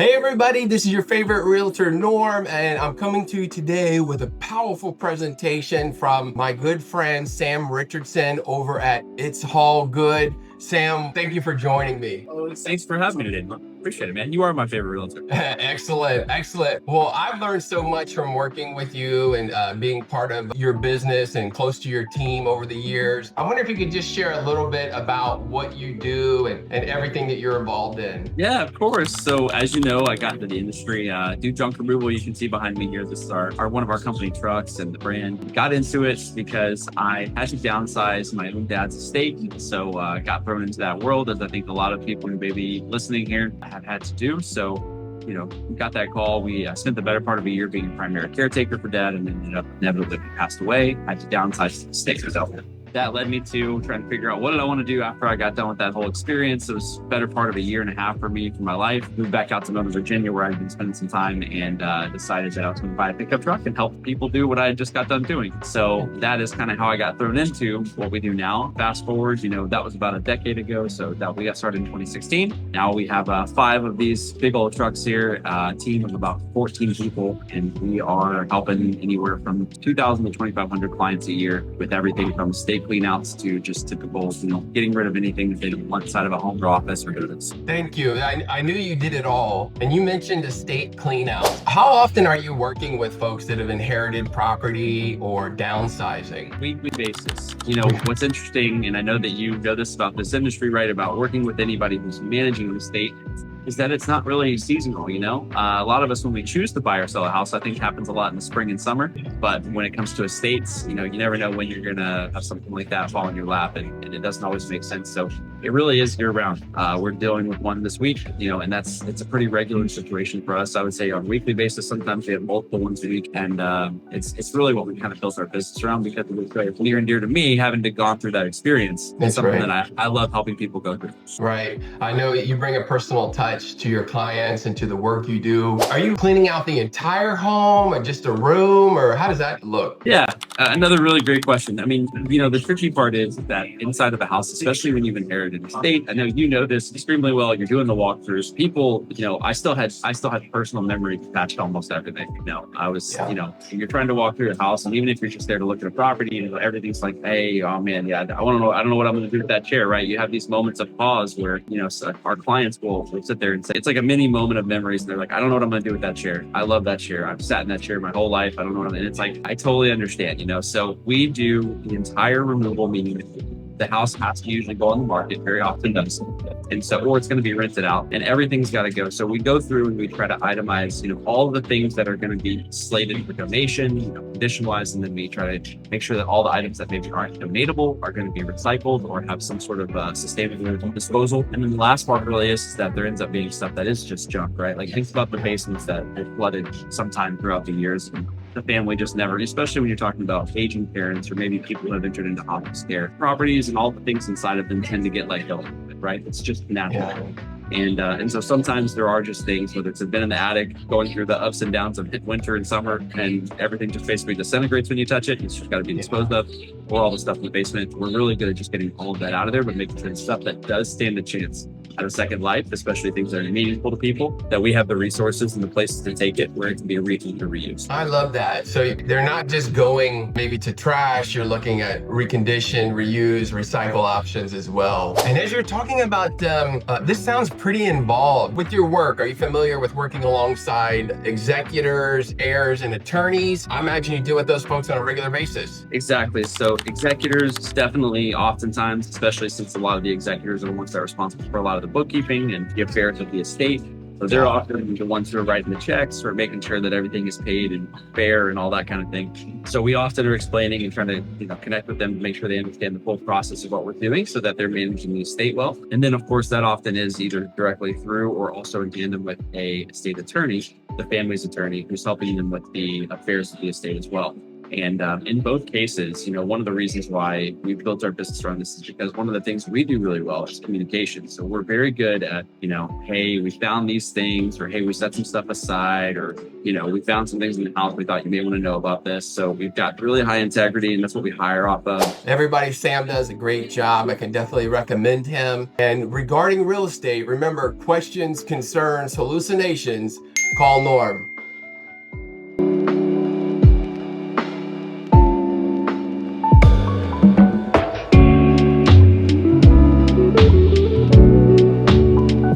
Hey everybody, this is your favorite realtor Norm, and I'm coming to you today with a powerful presentation from my good friend Sam Richardson over at It's All Good. Sam, thank you for joining me. Oh, thanks for having me today. Appreciate it, man. You are my favorite realtor. Excellent, excellent. Well, I've learned so much from working with you and being part of your business and close to your team over the years. I wonder if you could just share a little bit about what you do and everything that you're involved in. Yeah, of course. So as you know, I got into the industry, do junk removal. You can see behind me here, this is our one of our company trucks and the brand. Got into it because I had to downsize my own dad's estate. So got thrown into that world, as I think a lot of people who may be listening here have had to do. So, we got that call. We spent the better part of a year being a primary caretaker for dad, and ended up inevitably passed away. I had to downsize the estate myself. That led me to trying to figure out what did I want to do after I got done with that whole experience. It was the better part of a year and a half for me, for my life. Moved back out to Northern Virginia, where I'd been spending some time, and decided that I was going to buy a pickup truck and help people do what I had just got done doing. So that is kind of how I got thrown into what we do now. Fast forward, that was about a decade ago. So that we got started in 2016. Now we have 5 of these big old trucks here, a team of about 14 people, and we are helping anywhere from 2,000 to 2,500 clients a year with everything from estate cleanouts to just typical, getting rid of anything that they don't want inside of a home or office or goods. Thank you. I knew you did it all. And you mentioned estate cleanouts. How often are you working with folks that have inherited property or downsizing? Weekly basis. What's interesting, and I know that you know this about this industry, right, about working with anybody who's managing an estate, is that it's not really seasonal. A lot of us, when we choose to buy or sell a house, I think happens a lot in the spring and summer. But when it comes to estates, you never know when you're gonna have something like that fall in your lap, and it doesn't always make sense. So it really is year round. We're dealing with one this week, and it's a pretty regular situation for us. I would say on a weekly basis. Sometimes we have multiple ones a week, and it's really what we kind of built our business around, because it was very near and dear to me, having to gone through that experience. It's something that I love helping people go through. Right. I know you bring a personal touch to your clients and to the work you do. Are you cleaning out the entire home or just a room, or how does that look? Yeah, another really great question. I mean, the tricky part is that inside of a house, especially when you've inherited an estate, I know you know this extremely well. You're doing the walkthroughs. People, I still had personal memory attached to almost everything. I was, you're trying to walk through a house, and even if you're just there to look at a property, everything's like, hey, oh man, yeah, I want to know. I don't know what I'm going to do with that chair, right? You have these moments of pause where, our clients will sit there and say, it's like a mini moment of memories. And they're like, I don't know what I'm going to do with that chair. I love that chair. I've sat in that chair my whole life. I don't know what I'm, and it's like, I totally understand, so we do the entire removal, meaning the house has to usually go on the market, very often does. And so, or it's going to be rented out, and everything's got to go. So we go through and we try to itemize, all of the things that are going to be slated for donation, condition wise. And then we try to make sure that all the items that maybe aren't donatable are going to be recycled or have some sort of sustainable disposal. And then the last part really is that there ends up being stuff that is just junk, right? Like think about the basements that have flooded sometime throughout the years. And the family just never, especially when you're talking about aging parents or maybe people who have entered into office care properties, and all the things inside of them tend to get let go, right? It's just natural. Yeah. And so sometimes there are just things, whether it's been in the attic, going through the ups and downs of winter and summer, and everything just basically disintegrates when you touch it. It's just got to be disposed of, or all the stuff in the basement. We're really good at just getting all of that out of there, but making sure it's stuff that does stand a chance at a second life, especially things that are meaningful to people, that we have the resources and the places to take it where it can be reused or reused. I love that. So they're not just going maybe to trash, you're looking at recondition, reuse, recycle options as well. And as you're talking about, this sounds pretty involved with your work. Are you familiar with working alongside executors, heirs, and attorneys? I imagine you deal with those folks on a regular basis. Exactly. So executors, definitely, oftentimes, especially since a lot of the executors are the ones that are responsible for a lot of the bookkeeping and the affairs of the estate. So they're often the ones who are writing the checks or making sure that everything is paid and fair and all that kind of thing. So we often are explaining and trying to connect with them to make sure they understand the full process of what we're doing so that they're managing the estate well. And then of course that often is either directly through or also in tandem with a estate attorney, the family's attorney, who's helping them with the affairs of the estate as well. And in both cases, one of the reasons why we built our business around this is because one of the things we do really well is communication. So we're very good at, hey, we found these things, or hey, we set some stuff aside, or, we found some things in the house we thought you may want to know about this. So we've got really high integrity, and that's what we hire off of. Everybody, Sam does a great job. I can definitely recommend him. And regarding real estate, remember, questions, concerns, hallucinations, call Norm.